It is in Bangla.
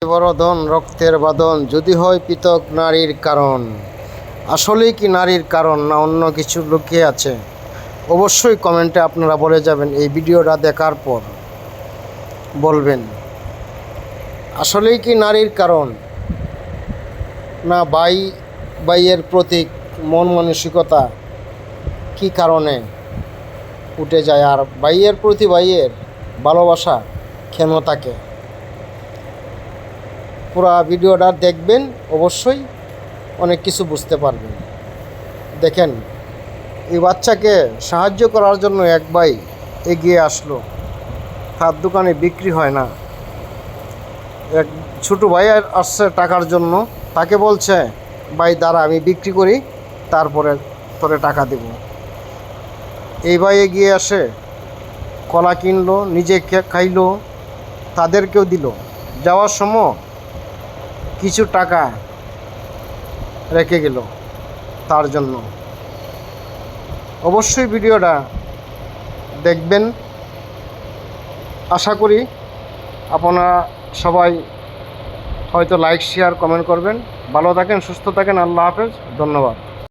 বরধন রক্তের বাঁধন যদি হয় পৃথক নারীর কারণ, আসলেই কি নারীর কারণ না অন্য কিছু লুকিয়ে আছে? অবশ্যই কমেন্টে আপনারা বলে যাবেন। এই ভিডিওটা দেখার পর বলবেন আসলেই কি নারীর কারণ না ভাইয়ের প্রতীক মন মানসিকতা কি কারণে উঠে যায়, আর ভাইয়ের প্রতি ভাইয়ের ভালোবাসা কেন থাকে? পুরো ভিডিওটা দেখবেন, অবশ্যই অনেক কিছু বুঝতে পারবেন। দেখেন, এই বাচ্চাকে সাহায্য করার জন্য এক ভাই এগিয়ে আসলো। তার দোকানে বিক্রি হয় না, এক ছোটো ভাই আসছে টাকার জন্য। তাকে বলছে, ভাই দাঁড়া আমি বিক্রি করি, তারপরে তোরে টাকা দেব। এই ভাই এগিয়ে আসে, কলা কিনলো, নিজে খাইলো, তাদেরকেও দিল। যাওয়ার সময় কিছু টাকা রেখে গেল তার জন্য। অবশ্যই ভিডিওটা দেখবেন। আশা করি আপনারা সবাই হয়তো লাইক শেয়ার কমেন্ট করবেন। ভালো থাকেন, সুস্থ থাকেন। আল্লাহ হাফেজ, ধন্যবাদ।